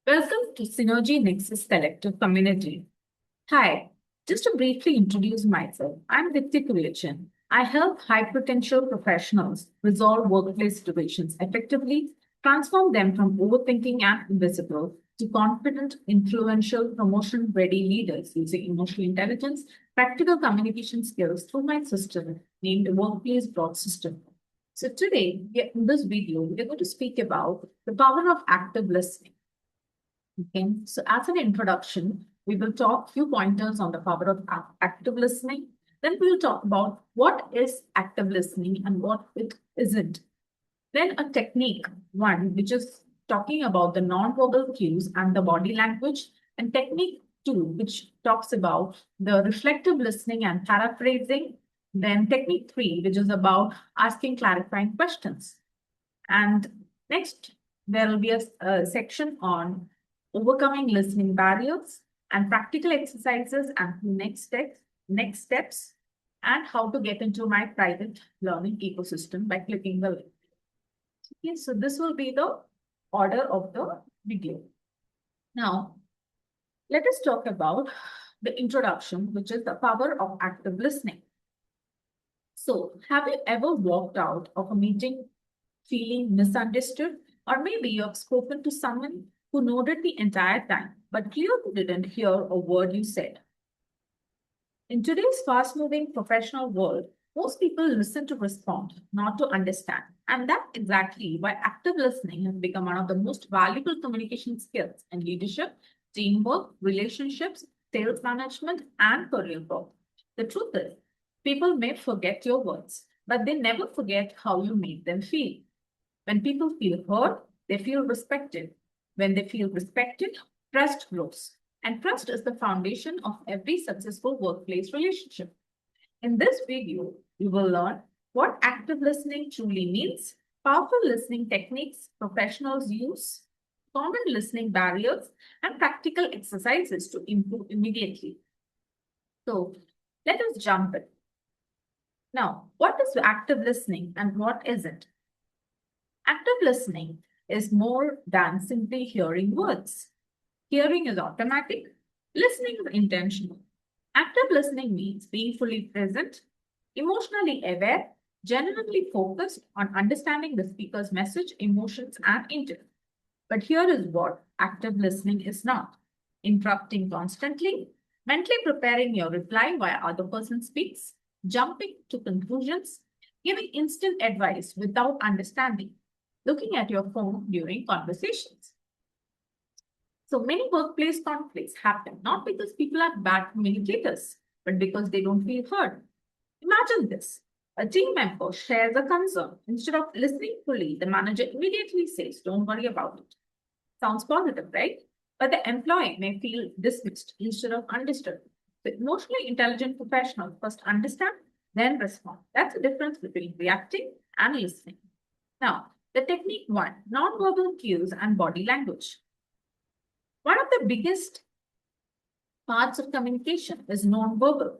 Welcome to Synergy Nexus Collective Community. Hi, just to briefly introduce myself, I'm Deepthi Kuriachan. I help high potential professionals resolve workplace situations effectively, transform them from overthinking and invisible to confident, influential, promotion ready leaders using emotional intelligence, practical communication skills through my system named Workplace Broad System. So, today, in this video, we're going to speak about the power of active listening. Okay, so as an introduction, we will talk few pointers on the power of active listening. Then we'll talk about what is active listening and what it isn't. Then a technique, one, which is talking about the non-verbal cues and the body language. And technique two, which talks about the reflective listening and paraphrasing. Then technique three, which is about asking clarifying questions. And next, there will be a section on overcoming listening barriers and practical exercises and next steps, and how to get into my private learning ecosystem by clicking the link. Okay, so this will be the order of the video. Now, let us talk about the introduction, which is the power of active listening. So, have you ever walked out of a meeting feeling misunderstood? Or maybe you have spoken to someone who nodded the entire time, but clearly didn't hear a word you said. In today's fast moving professional world, most people listen to respond, not to understand. And that's exactly why active listening has become one of the most valuable communication skills in leadership, teamwork, relationships, sales management, and career growth. The truth is, people may forget your words, but they never forget how you make them feel. When people feel heard, they feel respected. When they feel respected, trust grows. And trust is the foundation of every successful workplace relationship. In this video, you will learn what active listening truly means, powerful listening techniques professionals use, common listening barriers, and practical exercises to improve immediately. So, let us jump in. Now, what is active listening and what isn't? Active listening is more than simply hearing words. Hearing is automatic, listening is intentional. Active listening means being fully present, emotionally aware, genuinely focused on understanding the speaker's message, emotions, and intent. But here is what active listening is not: interrupting constantly, mentally preparing your reply while other person speaks, jumping to conclusions, giving instant advice without understanding, looking at your phone during conversations. So many workplace conflicts happen not because people are bad communicators, but because they don't feel heard. Imagine this. A team member shares a concern. Instead of listening fully, the manager immediately says, "Don't worry about it." Sounds positive, right? But the employee may feel dismissed instead of understood. The emotionally intelligent professional first understand, then respond. That's the difference between reacting and listening. Now, the technique one, nonverbal cues and body language. One of the biggest parts of communication is nonverbal.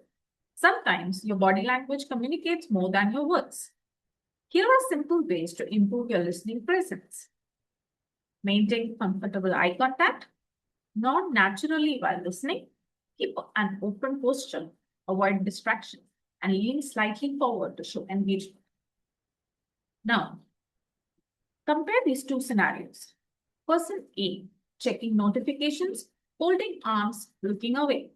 Sometimes your body language communicates more than your words. Here are simple ways to improve your listening presence. Maintain comfortable eye contact, nod naturally while listening, keep an open posture, avoid distractions, and lean slightly forward to show engagement. Now, compare these two scenarios. Person A, checking notifications, folding arms, looking away.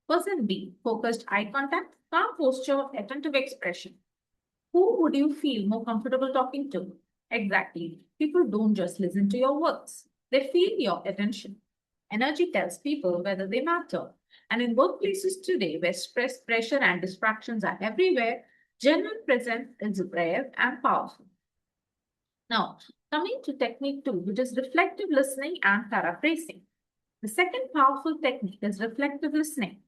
Person B, focused eye contact, calm posture, attentive expression. Who would you feel more comfortable talking to? Exactly. People don't just listen to your words, they feel your attention. Energy tells people whether they matter. And in workplaces today, where stress, pressure, and distractions are everywhere, genuine presence is rare and powerful. Now, coming to technique two, which is reflective listening and paraphrasing. The second powerful technique is reflective listening.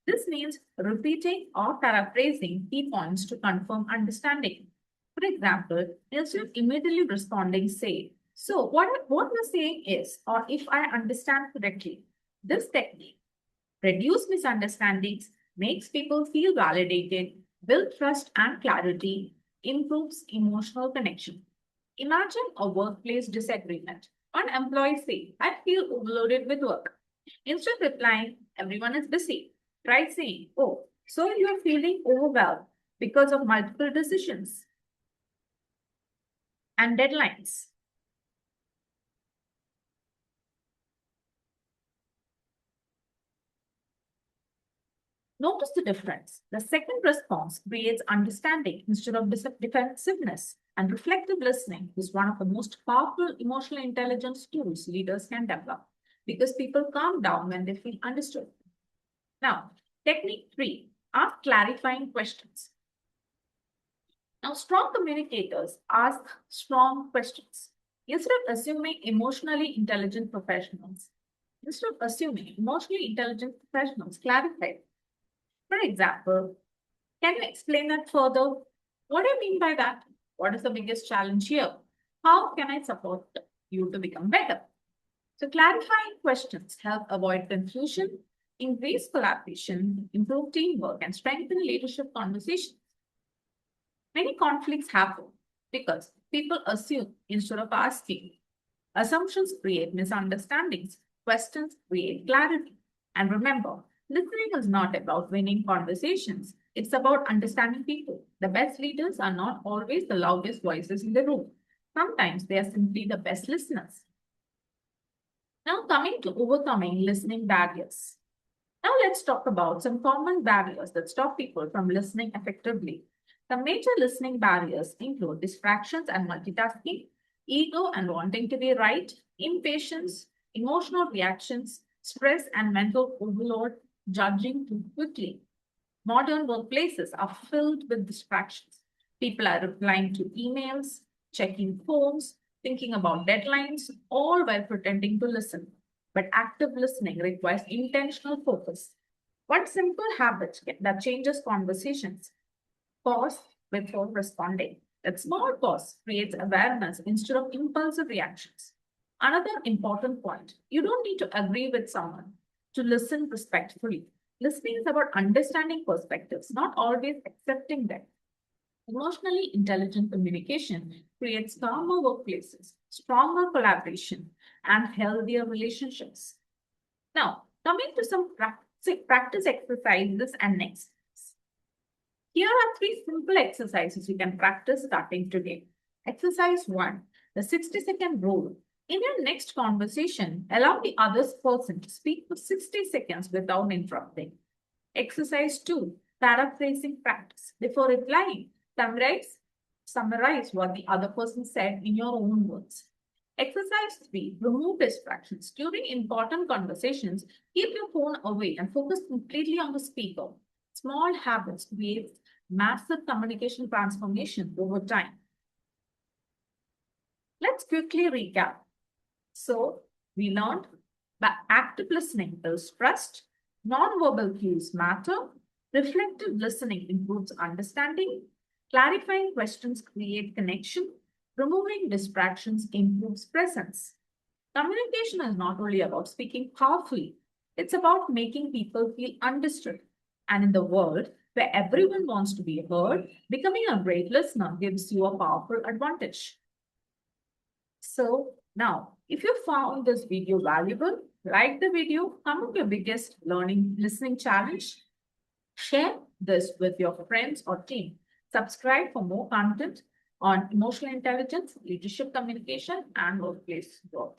This means repeating or paraphrasing key points to confirm understanding. For example, instead of immediately responding, say, "So, what you're saying is," or "if I understand correctly." This technique reduces misunderstandings, makes people feel validated, builds trust and clarity, improves emotional connection. Imagine a workplace disagreement. One employee say, I feel overloaded with work. Instead of replying, everyone is busy. Try saying, oh, so you are feeling overwhelmed because of multiple decisions and deadlines. Notice the difference. The second response creates understanding instead of defensiveness. And reflective listening is one of the most powerful emotional intelligence tools leaders can develop because people calm down when they feel understood. Now, technique three, ask clarifying questions. Now, strong communicators ask strong questions. Instead of assuming emotionally intelligent professionals clarify. For example, can you explain that further? What do you mean by that? What is the biggest challenge here? How can I support you to become better? So, clarifying questions help avoid confusion, increase collaboration, improve teamwork, and strengthen leadership conversations. Many conflicts happen because people assume instead of asking. Assumptions create misunderstandings, questions create clarity. And remember, listening is not about winning conversations, it's about understanding people. The best leaders are not always the loudest voices in the room, sometimes they are simply the best listeners. Now, coming to overcoming listening barriers. Now, let's talk about some common barriers that stop people from listening effectively. The major listening barriers include distractions and multitasking, ego and wanting to be right, impatience, emotional reactions, stress and mental overload, judging too quickly. Modern workplaces are filled with distractions. People are replying to emails, checking phones, thinking about deadlines, all while pretending to listen. But active listening requires intentional focus. One simple habit that changes conversations: pause before responding. That small pause creates awareness instead of impulsive reactions. Another important point: you don't need to agree with someone to listen respectfully. Listening is about understanding perspectives, not always accepting them. Emotionally intelligent communication creates calmer workplaces, stronger collaboration, and healthier relationships. Now, coming to some practice exercises and next steps. Here are three simple exercises you can practice starting today. Exercise 1, the 60-second rule. In your next conversation, allow the other person to speak for 60 seconds without interrupting. Exercise 2, paraphrasing practice. Before replying, summarize what the other person said in your own words. Exercise 3, remove distractions. During important conversations, keep your phone away and focus completely on the speaker. Small habits create massive communication transformation over time. Let's quickly recap. So, we learned that active listening builds trust, non-verbal cues matter, reflective listening improves understanding, clarifying questions create connection, removing distractions improves presence. Communication is not only about speaking powerfully, it's about making people feel understood. And in the world where everyone wants to be heard, becoming a great listener gives you a powerful advantage. So now, if you found this video valuable, like the video, comment your biggest learning listening challenge, share this with your friends or team. Subscribe for more content on emotional intelligence, leadership communication, and workplace growth.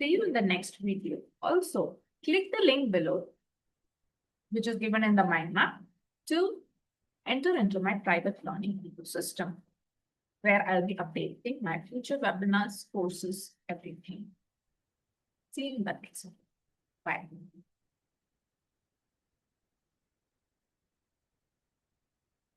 See you in the next video. Also, click the link below, which is given in the mind map, to enter into my private learning ecosystem, where I'll be updating my future webinars, courses, everything. See you in the next one. Bye.